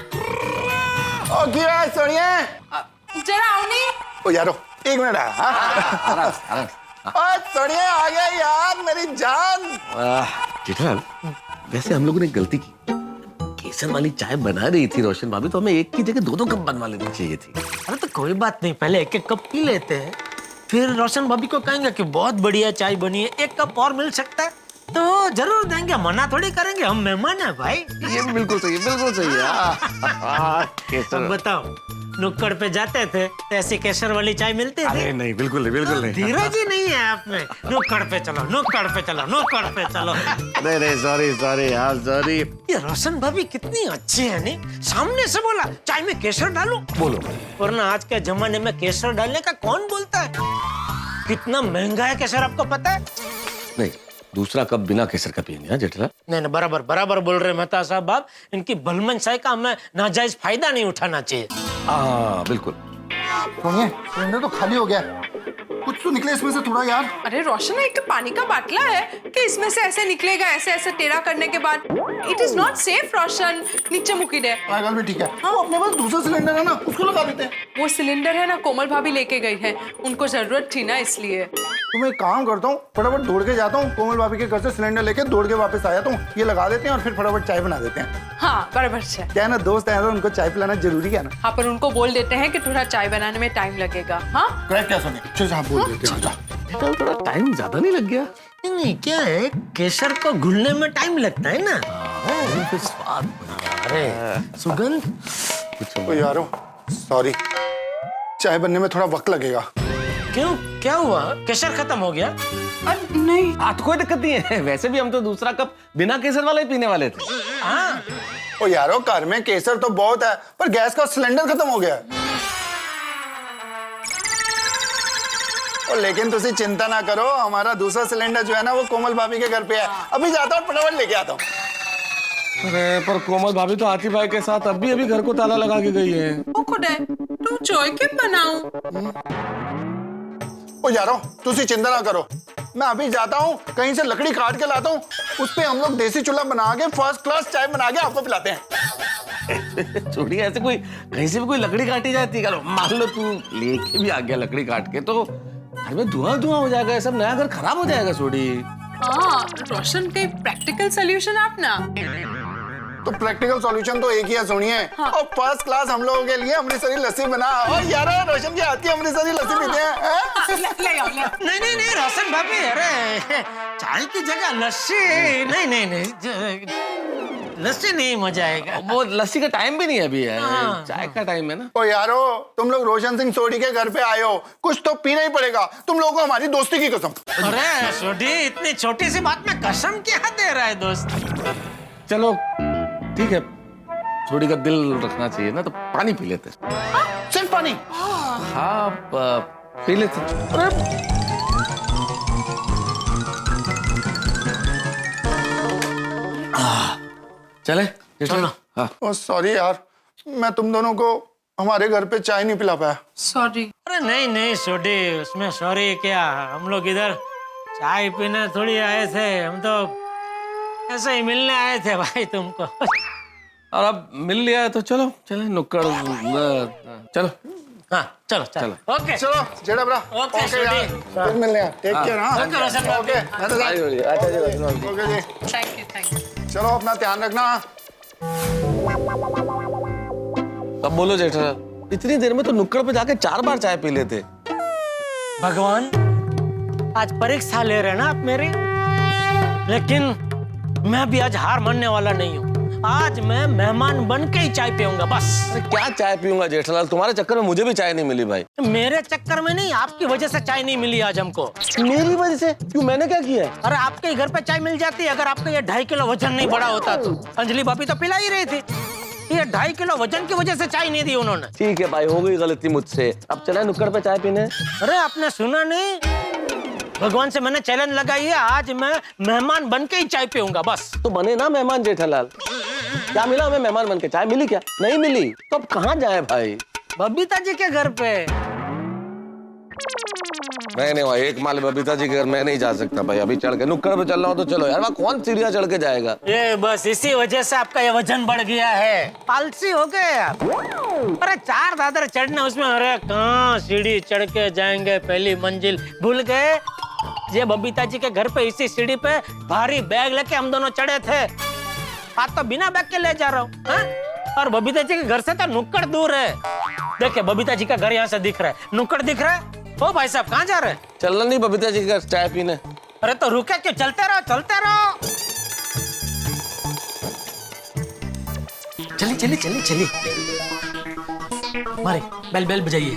ओ क्या है सोनिया? जरा आओ नहीं। ओ यारो एक मिनट आ। सोनिया आ गया यार मेरी जान। जेठालाल, वैसे हम लोगों ने गलती की, केसर वाली चाय बना रही थी रोशन भाभी, तो हमें एक की जगह 2 कप बनवा लेनी चाहिए थी। अरे तो कोई बात नहीं, पहले 1 कप पी लेते हैं, फिर रोशन भाभी को कहेंगे कि बहुत बढ़िया चाय बनी है, 1 कप और मिल सकता है तो जरूर देंगे, मना थोड़ी करेंगे, हम मेहमान हैं भाई। ये बिल्कुल सही है, बिल्कुल सही है। अब बताओ नुक्कड़ पे जाते थे तो ऐसी केसर वाली चाय मिलती थी? अरे नहीं, बिल्कुल नहीं, बिल्कुल नहीं। धीरज ही नहीं है आप में। नुक्कड़ पे चलो, नुक्कड़ पे चलो, नुक्कड़ पे चलो। नहीं नहीं, सॉरी सॉरी यार, सॉरी। ये रोशन भाभी कितनी अच्छी है नहीं, सामने से बोला चाय में केसर डालो। बोलो। वरना आज के जमाने में केसर डालने का कौन बोलता है? कितना महंगा है केसर, आपको पता है? नहीं, दूसरा कप बिना केसर का पियेंगे हाँ जेठालाल? नहीं, बराबर बराबर बोल रहे मेहता साहब आप। इनकी भलमनसाई का हमें नाजायज फायदा नहीं उठाना चाहिए। हाँ बिल्कुल। सुनिए, सिलेंडर तो खाली हो गया, कुछ तो निकले इसमें से थोड़ा यार। अरे रोशन, एक तो पानी का बाटला है कि इसमें से ऐसे निकलेगा, ऐसे ऐसे टेढ़ा करने के बाद। इट इज नॉट सेफ रोशन, नीचे मुकी दे। पागल भी ठीक है। वो अपने पास दूसरा सिलेंडर है ना, उसको लगा देते हैं। वो सिलेंडर है ना, कोमल भाभी लेके गई है, उनको जरूरत थी ना इसलिए। तो मैं एक काम करता हूँ, फटाफट दौड़ के जाता हूँ, कोमल भाभी के घर से सिलेंडर लेके दौड़ के वापस आया हूँ, ये लगा देते हैं और फिर फटाफट चाय बना देते हैं। हाँ बराबर से। क्या है ना, दोस्त है तो उनको चाय पिलाना जरूरी है ना। हाँ, पर उनको बोल देते हैं कि थोड़ा चाय बनाने में टाइम लगेगा। हाँ करेक्ट क्या सुनिए, चल हाँ बोल देते हैं। तो थोड़ा टाइम ज्यादा नहीं लग गया? नहीं, क्या है, केसर को घुलने में टाइम लगता है ना। फिर स्वाद बना। अरे सुगंध। ओ यारो, सॉरी, चाय बनने में थोड़ा वक्त लगेगा। क्यों, क्या हुआ? केसर खत्म हो गया? नहीं, तो कोई दिक्कत नहीं है, वैसे भी हम तो दूसरा कप बिना केसर वाला ही पीने वाले थे। हाँ। ओ यारो, घर में केसर तो बहुत है, पर गैस का सिलेंडर खत्म हो गया। और लेकिन तुसी चिंता ना करो, हमारा दूसरा सिलेंडर जो है ना वो कोमल भाभी के घर पे है। अभी जाता हूँ, फटाफट लेके आता हूँ। अरे पर कोमल भाभी तो हाथी भाई के साथ अभी घर को ताला लगा के गई है। वो खुद है, तुम चाय क्यों बनाऊं? ओ यारो, तुसी चिंता ना करो, मैं अभी जाता हूँ, कहीं से लकड़ी काट के लाता हूँ, उस पे हम लोग देसी चूल्हा बना के फर्स्ट क्लास चाय बना के आपको पिलाते हैं। छोड़िए, ऐसे कोई कहीं से भी कोई लकड़ी काटी जाती है, मान लो तू लेके भी आ गया लकड़ी काट के, तो घर में धुआं धुआं हो जाएगा, सब नया घर खराब हो जाएगा। छोड़ी। हाँ रोशन, के प्रैक्टिकल सोल्यूशन आप ना। तो प्रैक्टिकल सॉल्यूशन तो एक ही है, सुनिए। हाँ। और फर्स्ट क्लास हम लोगों के लिए अमृतसरी लस्सी बना। और यार, रोशन की हाथ की अमृतसरी लस्सी पीते हैं। ले आओ, ले आओ। नहीं रोशन भाभी, अरे चाय की जगह लस्सी। नहीं, लस्सी नहीं, मजा आएगा। वो लस्सी का टाइम भी नहीं है अभी है, हाँ। चाय का टाइम है ना। ओ यारो, तुम लोग रोशन सिंह सोडी के घर पे आए हो, कुछ तो पीना ही पड़ेगा, तुम लोगों को हमारी दोस्ती की कसम। अरे सोडी, इतनी छोटी सी बात में कसम क्या दे रहा है दोस्त? चलो ठीक है, छोड़ी का दिल रखना चाहिए ना, तो पानी पी लेते। सिर्फ पानी? हाँ पी लेते। चले चलो। हाँ। ओ सॉरी यार, मैं तुम दोनों को हमारे घर पे चाय नहीं पिला पाया। सॉरी। अरे नहीं सोडी, उसमें सॉरी क्या, हम लोग इधर चाय पीने थोड़ी आए थे, हम तो ऐसे ही मिलने आए थे भाई तुमको। और अब मिल लिया है तो चलो चले नुक्कड़। चलो हाँ चलो। ओके चलो जेड़ा ब्रा। ओके, यार, छोटी। फिर मिलने हैं। Take care. हाँ ओके, रोशन भाई। ओके, मैं तो जा- अच्छा जी। ओके जी, थैंक यू। चलो अपना ध्यान रखना। अब बोलो जेठालाल, इतनी देर में तो नुक्कड़ पे जाके 4 बार चाय पी लेते। भगवान, आज परीक्षा ले रहे हैं ना आप मेरी, लेकिन मैं भी आज हार मानने वाला नहीं हूँ। आज मैं मेहमान बन के ही चाय पीऊंगा बस। अरे क्या चाय पीऊंगा जेठालाल, तुम्हारे चक्कर में मुझे भी चाय नहीं मिली भाई। मेरे चक्कर में नहीं, आपकी वजह से चाय नहीं मिली आज हमको। मेरी वजह से? क्यों, मैंने क्या किया है? अरे आपके घर पे चाय मिल जाती, अगर आपका ये 2.5 किलो वजन नहीं बढ़ा होता तो। अंजलि भाभी तो पिला ही रही थी, ये 2.5 किलो वजन की वजह से चाय नहीं दी उन्होंने। ठीक है भाई, हो गई गलती मुझसे, अब चले नुक्कड़ पे चाय पीने। अरे आपने सुना नहीं, भगवान से मैंने चैलेंज लगाई है, आज मैं मेहमान बन के ही चाय पीऊंगा बस। तो बने ना मेहमान जेठालाल। क्या मिला हमें मेहमान बन के? चाय मिली क्या? नहीं मिली, तो अब कहाँ जाए भाई? बबीता जी के घर पे। नहीं भाई, एक माल बबीता जी के घर मैं नहीं जा सकता भाई, अभी चढ़ के नुक्कड़ पे चल रहा हूँ तो चलो यार, वहाँ कौन सीढ़ियाँ चढ़ के जाएगा? ये बस इसी वजह से आपका ये वजन बढ़ गया है, आलसी हो गए आप। अरे 4 दादर चढ़ना उसमें, अरे कहाँ सीढ़ी चढ़ के जाएंगे, पहली मंजिल भूल गए? ये बबीता जी के घर पे इसी सीढ़ी पे भारी बैग लेके हम दोनों चढ़े थे, आज तो बिना बैग के ले जा रहा हूँ। और बबीता जी के घर से तो नुक्कड़ दूर है। देखिए बबीता जी का घर यहाँ से दिख रहा है, नुक्कड़ दिख रहा है। ओ भाई साहब, कहाँ जा रहे हैं? चलना नहीं बबीता जी के घर चाय पीने? अरे तो रुके क्यों, चलते रहो चलते रहो। चलिए। मारे बेल बेल बजाइए।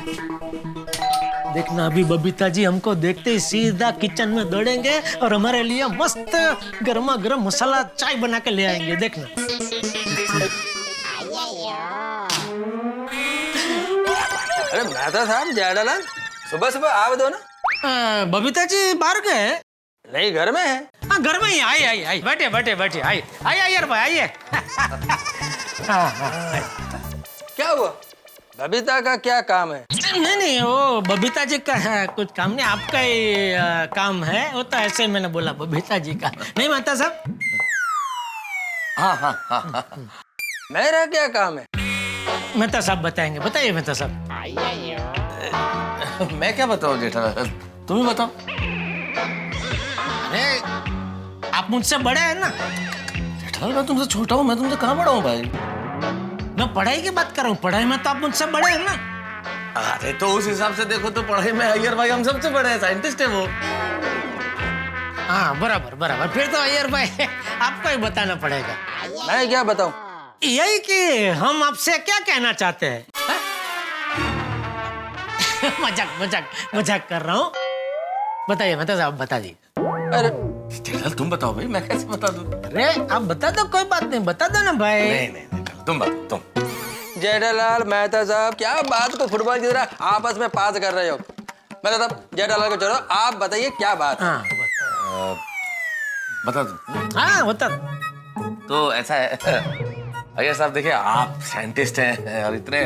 देखना अभी बबीता जी हमको देखते ही सीधा किचन में दौड़ेंगे और हमारे लिए मस्त गर्मा गर्म मसाला चाय बना के ले आएंगे। देखना। अरे मेहता साहब जेठालाल सुबह सुबह आप दो ना। बबीता जी बाहर गए? नहीं घर में है। हाँ घर में ही। आई बैठे बैठे बैठे आई यार भाई आइए। क्या हुआ? बबीता का क्या काम है? नहीं वो बबीता जी का है कुछ काम नहीं, आपका ही काम है। वो तो ऐसे मैंने बोला बबीता जी का नहीं माता साहब। हाँ। मेरा क्या काम है? मेहता साहब बताएंगे। बताइए मेहता साहब। मैं क्या बताऊं जेठालाल, तुम ही बताओ। अरे आप मुझसे बड़े हैं ना। जेठालाल मैं तुमसे छोटा हूँ, मैं तुमसे कहाँ बड़ा हूँ भाई? मैं पढ़ाई की बात कर रहा हूँ, पढ़ाई में तो आप मुझसे बड़े हैं ना। अरे तो उस हिसाब से देखो तो पढ़ाई में अय्यर भाई हम सबसे बड़े हैं, साइंटिस्ट है वो। हाँ बराबर बराबर, फिर तो अय्यर भाई आपको ही बताना पड़ेगा। मैं क्या बताऊं? यही कि हम आपसे क्या कहना चाहते हैं। मजाक कर रहा हूँ। बताइए मेहता साहब बता दीजिए। अरे जेठालाल तुम बताओ भाई, मैं कैसे बता दूं? अरे आप बता दो, कोई बात नहीं, बता दो ना भाई। नहीं तुम बताओ तुम। जेठालाल मेहता साहब क्या बात को फुटबॉल की तरह आपस में पास कर रहे हो? मेहता साहब जेठालाल को छोड़ो, आप बताइए क्या बात? हाँ बता दो। हाँ बता। तो ऐसा है अय्यर साहब, देखिए आप साइंटिस्ट हैं और इतने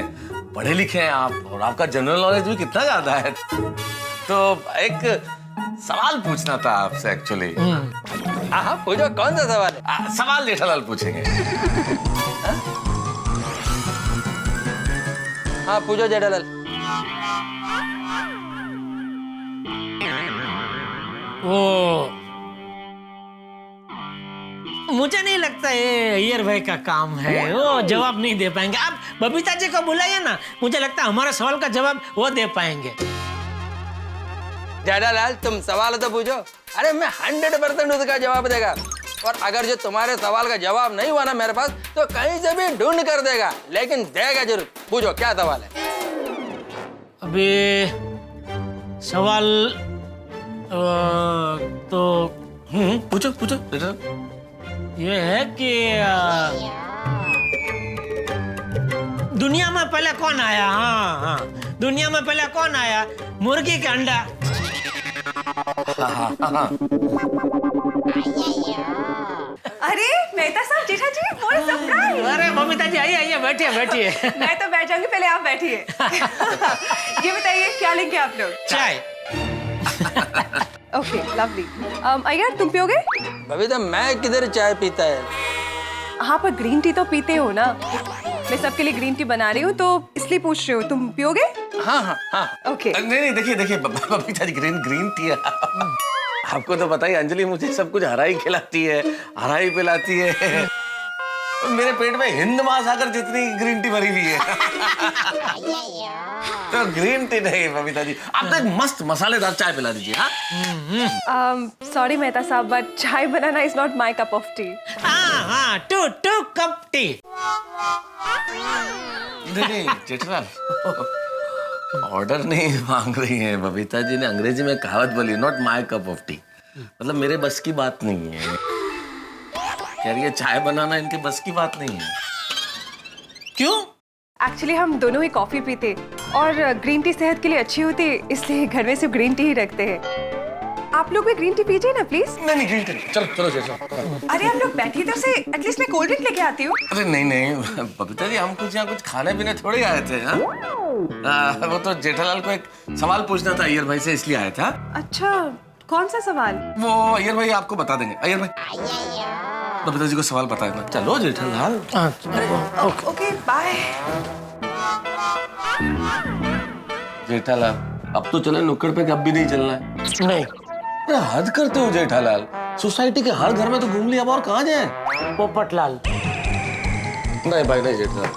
पढ़े लिखे हैं आप, और आपका जनरल नॉलेज भी कितना ज्यादा है। तो एक सवाल पूछना था आपसे एक्चुअली। हाँ पूछो, कौन सा सवाल है? सवाल जेठालाल पूछेंगे। हाँ पूछो जेठालाल। वो मुझे नहीं लगता ये अय्यर भाई का काम है, वो जवाब नहीं दे पाएंगे। आप बबीता जी को बुलाइए ना, मुझे लगता है हमारे सवाल का जवाब वो दे पाएंगे। जेठालाल तुम सवाल तो पूछो। अरे मैं 100% उसका जवाब देगा, और अगर जो तुम्हारे सवाल का जवाब नहीं हुआ ना मेरे पास तो कहीं से भी ढूंढ कर देगा, लेकिन देगा जरूर। पूछो क्या सवाल है? अभी सवाल तो पूछो जेठालाल। ये है कि दुनिया में पहले कौन आया? हाँ दुनिया में पहले कौन आया? मुर्गी के अंडा। अरे मेहता साहब, जेठा जी, what a surprise! अरे बबीता जी आइए बैठिए। मैं तो बैठ जाऊंगी, पहले आप बैठिए। ये बताइए क्या लेंगे आप लोग? चाय। Okay lovely. अय्यर तुम पियोगे? बबीता मैं किधर चाय पीता है? हाँ पर ग्रीन टी तो पीते हो ना। मैं सबके लिए ग्रीन टी बना रही हूँ तो इसलिए पूछ रही हूँ, तुम पियोगे? हाँ। ओके। नहीं देखिए बबीता जी ग्रीन टी है। आपको तो पता ही, अंजलि मुझे सब कुछ हरा ही खिलाती है, हरा ही पिलाती है। मेरे पेट में हिंद महासागर जितनी ग्रीन टी भरी हुई है। तो ग्रीन टी नहीं बबीता जी, आप तो एक मस्त मसालेदार चाय पिला दीजिए। सॉरी मेहता साहब, बट चाय बनाना is not my cup of tea. हाँ टू कप टी। नहीं जेठालाल ऑर्डर नहीं मांग रही है बबीता जी ने, अंग्रेजी में कहावत बोली, not my cup of T, मतलब मेरे बस की बात नहीं है। कह रही है चाय बनाना इनके बस की बात नहीं है। क्यों? एक्चुअली हम दोनों ही कॉफी पीते और ग्रीन टी सेहत के लिए अच्छी होती है, इसलिए घर में सिर्फ ग्रीन टी ही रखते हैं। आप लोग भी ग्रीन टी पीजिए ना प्लीज। नहीं ग्रीन टी चलो जेठालाल। अरे आप लोग बैठिए तो से, एटलीस्ट मैं कोल्ड ड्रिंक लेके आती हूँ। अरे नहीं बबीता जी, हम कुछ यहाँ कुछ खाने पीने थोड़े आए थे। वो तो जेठालाल को एक सवाल पूछना था अय्यर भाई से, इसलिए आया था। अच्छा कौन सा सवाल? वो अय्यर भाई आपको बता देंगे। अय्यर भाई बबीता जी को सवाल बता देना। चलो जेठालाल। Okay bye. जेठालाल अब तो चले नुक्कड़ पे, अब भी नहीं चलना है? नहीं। अरे हद करते हो जेठालाल, सोसाइटी के हर घर में तो घूम लिया, अब और कहाँ जाए? पोपटलाल। नहीं भाई नहीं जेठालाल,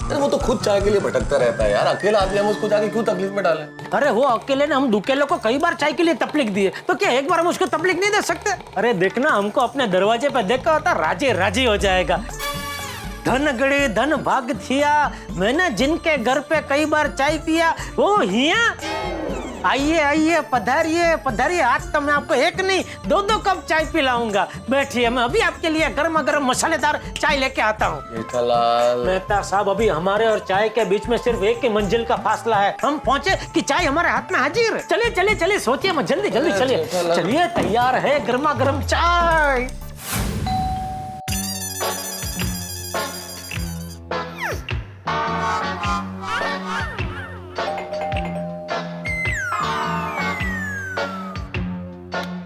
अरे वो तो खुद चाय के लिए भटकता रहता है यार, अकेला आदमी, हम उसको जाके क्यों तकलीफ में डालें? अरे वो अकेले ने हम दुकेलों को कई बार चाय के लिए तकलीफ दी है, तो क्या एक बार हम उसको तकलीफ नहीं दे सकते? अरे देखना, हमको अपने दरवाजे पे देखा होता राजी राजी हो जाएगा। धन गड़े धन भाग थिया, मैंने जिनके घर पे कई बार चाय पिया वो हिया। आइए आइए, पधारिए पधारिए, आज तो मैं आपको एक नहीं दो दो कप चाय पिलाऊंगा। बैठिए, मैं अभी आपके लिए गर्मा गर्म मसालेदार चाय लेके आता हूँ। जेठालाल, मेहता साहब, अभी हमारे और चाय के बीच में सिर्फ एक ही मंजिल का फासला है। हम पहुंचे कि चाय हमारे हाथ में हाजिर। चलिए चलिए चलिए, सोचिए मत, जल्दी जल्दी चलिए चलिए। तैयार है गर्मा गर्म चाय।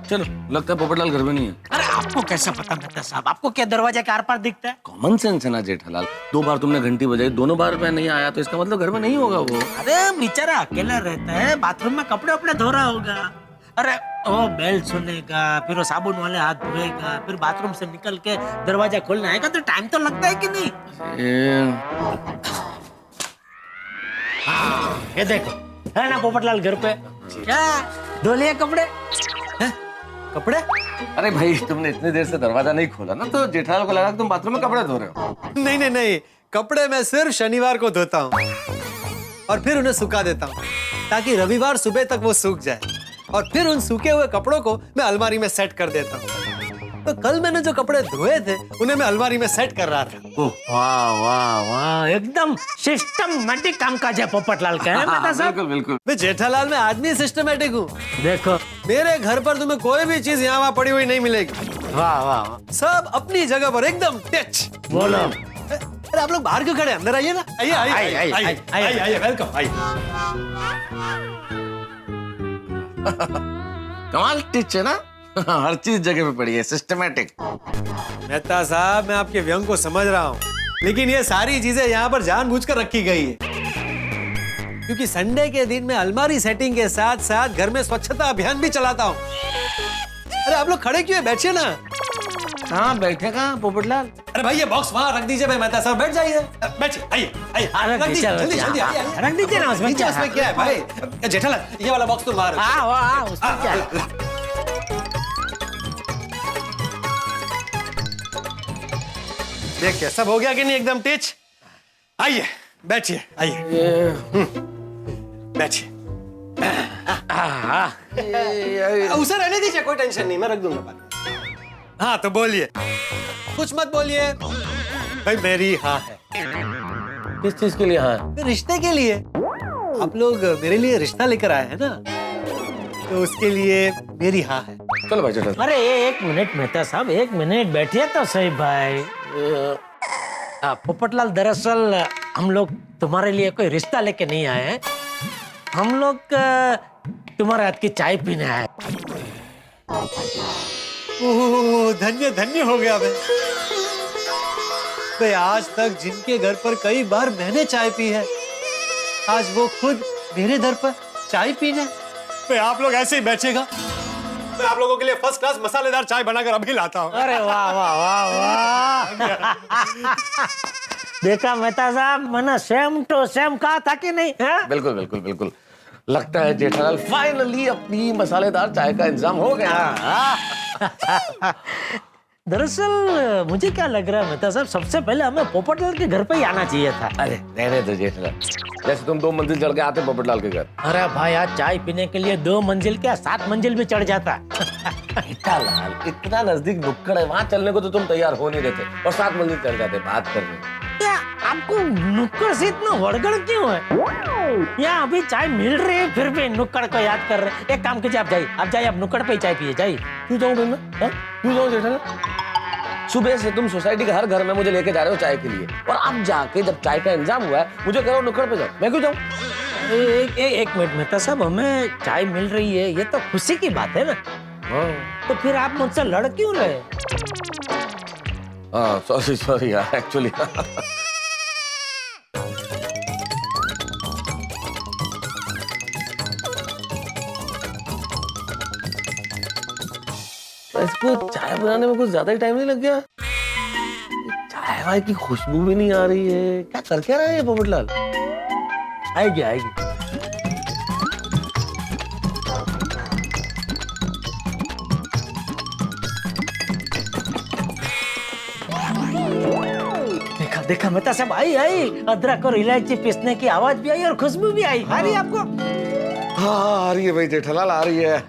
चलो, लगता है पोपटलाल घर में नहीं है। अरे आपको कैसा पता मेहता साहब? आपको क्या दरवाजे के आर पार दिखता है? कॉमन सेंस है ना जेठालाल। 2 बार तुमने घंटी बजाई, दोनों बार मैं नहीं आया, तो इसका मतलब घर में नहीं होगा वो। अरे बेचारा अकेला रहता है, बाथरूम में कपड़े वपड़े धो रहा होगा। अरे वो बेल सुनेगा, फिर वो साबुन वाले हाथ धोएगा, फिर बाथरूम से निकल के दरवाजा खोलने आएगा, तो टाइम तो लगता है कि नहीं? ये देखो, है ना पोपटलाल घर पे? क्या धो लिए कपड़े? कपड़े? अरे भाई, तुमने इतनी देर से दरवाजा नहीं खोला ना, तो जेठालाल को लगा कि तुम बाथरूम में कपड़े धो रहे हो। नहीं नहीं नहीं, कपड़े मैं सिर्फ शनिवार को धोता हूँ और फिर उन्हें सुखा देता हूँ, ताकि रविवार सुबह तक वो सूख जाए, और फिर उन सूखे हुए कपड़ों को मैं अलमारी में सेट कर देता हूँ। तो कल मैंने जो कपड़े धोए थे उन्हें मैं अलमारी में सेट कर रहा था। वाह वाह वाह, एकदम सिस्टमैटिक काम काज है पोपटलाल का, है मेहता साहब? बिल्कुल बिल्कुल। मैं जेठालाल में आदमी सिस्टमेटिक हूँ। देखो, मेरे घर पर तुम्हें कोई भी चीज यहाँ वहाँ पड़ी हुई नहीं मिलेगी। वाह वाह, सब अपनी जगह पर एकदम टच। बोलो। अरे आप लोग बाहर क्यों खड़े हैं? अंदर आइए ना। आइए आइए आइए आइए आइए, वेलकम। आइए। कमाल टिच है ना। हर चीज जगह पे पड़ी है, सिस्टमैटिक। मेहता साहब, मैं आपके व्यंग को समझ रहा हूँ, लेकिन ये सारी चीजें यहाँ पर जानबूझकर रखी गई है, क्योंकि संडे के दिन मैं अलमारी सेटिंग के साथ साथ घर में स्वच्छता अभियान भी चलाता हूँ। अरे आप लोग खड़े क्यों है? बैठिए ना। हाँ, बैठेगा पोपटलाल। अरे भाई, ये बॉक्स वहाँ रख दीजिए भाई। मेहता साहब बैठ जाइए, बैठिए। आइए आइए, रख दीजिए जल्दी जल्दी। रख दीजिए ना, उसमें क्या उसमें क्या है भाई? जेठालाल, ये वाला बॉक्स तुम बाहर। हाँ वाह, उसमें क्या है? देखिए, सब हो गया कि नहीं? एकदम टिच। आइए बैठिए, आइए बैठिए। उसे रहने दीजिए, कोई टेंशन नहीं, मैं रख दूंगा बात। हाँ तो बोलिए, कुछ मत बोलिए भाई। मेरी हाँ है। किस चीज के लिए? हाँ, रिश्ते के लिए। आप लोग मेरे लिए रिश्ता लेकर आए हैं ना, तो उसके लिए मेरी हाँ है। चलो भाई जेठालाल। अरे एक मिनट मेहता साहब, एक मिनट बैठिए तो सही भाई। पोपटलाल, दरअसल हम लोग तुम्हारे लिए कोई रिश्ता लेके नहीं आए हैं, हम लोग तुम्हारे हाथ की चाय पीने आए। ओह, धन्य धन्य हो गया मैं आज तक जिनके घर पर कई बार मैंने चाय पी है, आज वो खुद मेरे दर पर चाय पीने। मैं आप लोग ऐसे ही बैठेगा, मैं आप लोगों के लिए फर्स्ट क्लास मसालेदार चाय बनाकर अभी लाता हूँ। अरे वाह वाह वाह वाह। देखा मेहता साहब, मैंने सेम टू सेम कहा था कि नहीं है? बिल्कुल बिल्कुल बिल्कुल। लगता है जेठालाल फाइनली अपनी मसालेदार चाय का इंतजाम हो गया। दरअसल मुझे क्या लग रहा है मेहता साहब, सबसे पहले हमें पोपटलाल के घर पे ही आना चाहिए था। अरे रहने दो जेठालाल, जैसे तुम 2 मंजिल चढ़ के आते पोपटलाल के घर। अरे भाई, आज चाय पीने के लिए 2 मंजिल क्या 7 मंजिल भी चढ़ जाता। जेठालाल, इतना नजदीक नुक्कड़ है, वहाँ चलने को तो तुम तैयार हो नहीं रहे थे, और 7 मंजिल चढ़ जाते बात करने। क्या आपको नुक्कड़ से इतना वड़गड़ क्यों है? यहाँ अभी चाय मिल रही है, फिर भी नुक्कड़ को याद कर रहे हैं। एक काम कीजिए, आप जाइए, आप नुक्कड़ पे ही चाय पिए, जाइए। क्यों जाऊँ मैं? क्यों जाऊँ जेठालाल? सुबह से तुम सोसाइटी के हर घर में मुझे लेके जा रहे हो चाय के लिए, और अब जाके जब चाय का इंतजाम हुआ है मुझे कहो नुक्कड़ पे जाओ, मैं क्यों जाऊँ? एक मिनट मेहता साहब, हमें चाय मिल रही है, ये तो खुशी की बात है ना। तो फिर आप मुझसे लड़ क्यों रहे? सॉरी यार, एक्चुअली इसको चाय बनाने में कुछ ज्यादा ही टाइम नहीं लग गया? चाय वाय की खुशबू भी नहीं आ रही है, क्या कर क्या रहा है ये पोपटलाल? आएगी आएगी। देखा देखा मेहता साहब, आई आई अदरक और इलायची पीसने की आवाज भी आई और खुशबू भी आई। आ रही है आपको? हाँ, आ रही है भाई जेठालाल, आ रही है।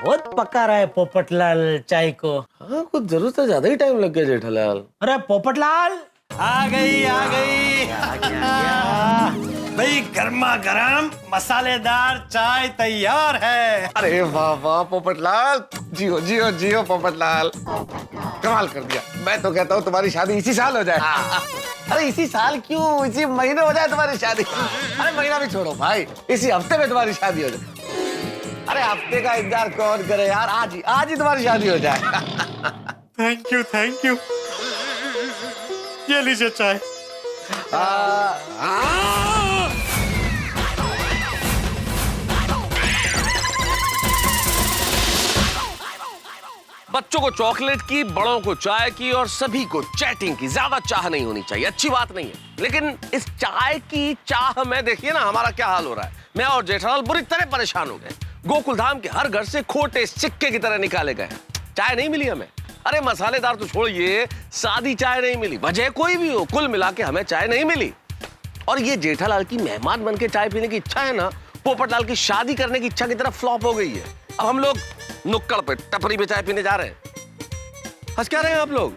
बहुत पका रहा है पोपटलाल चाय को। हाँ, कुछ जरूरत है, ज्यादा ही टाइम लग गया जेठालाल। अरे पोपटलाल, आ गई आ गई। भाई गर्मा गर्म मसालेदार चाय तैयार है। अरे वाह वाह पोपटलाल, जियो जियो जियो पोपटलाल, कमाल कर दिया। मैं तो कहता हूँ तुम्हारी शादी इसी साल हो जाए। अरे इसी साल क्यों, इसी महीने हो जाए तुम्हारी शादी। अरे महीना भी छोड़ो भाई, इसी हफ्ते में तुम्हारी शादी हो जाए। अरे हफ्ते का इंतजार कौन करे यार, आज ही तुम्हारी शादी हो जाए। Thank you. ये लीजिए चाय। बच्चों को चॉकलेट की, बड़ों को चाय की और सभी को चैटिंग की ज्यादा चाह नहीं होनी चाहिए, अच्छी बात नहीं है। लेकिन इस चाय की चाह में देखिए ना हमारा क्या हाल हो रहा है। मैं और जेठालाल बुरी तरह परेशान हो गए। गोकुलधाम के हर घर से खोटे सिक्के की तरह निकाले गए, चाय नहीं मिली हमें। अरे मसालेदार तो छोड़िए, सादी चाय नहीं मिली, वजह कोई भी हो, कुल मिला के हमें चाय नहीं मिली। और ये जेठालाल की मेहमान बन के चाय पीने की इच्छा है ना, पोपटलाल की शादी करने की इच्छा की तरफ फ्लॉप हो गई है। अब हम लोग नुक्कड़ पे टपरी पे चाय पीने जा रहे हैं। हंस क्या रहे हैं आप लोग?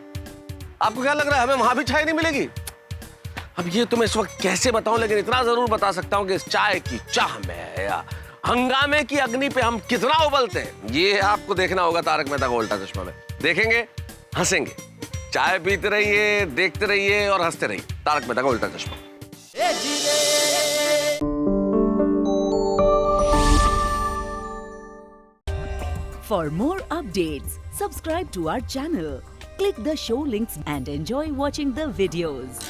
आपको क्या लग रहा है हमें वहां भी चाय नहीं मिलेगी? अब ये तो मैं इस वक्त कैसे बताऊं, लेकिन इतना जरूर बता सकता हूं कि इस चाय की चाह में या हंगामे की अग्नि पे हम कितना उबलते हैं, ये आपको देखना होगा तारक मेहता का उल्टा चश्मा में। देखेंगे, हंसेंगे, चाय पीते रहिए, देखते रहिए और हंसते रहिए। तारक मेहता का उल्टा चश्मा। For more updates, subscribe to our channel, click the show links and enjoy watching the videos.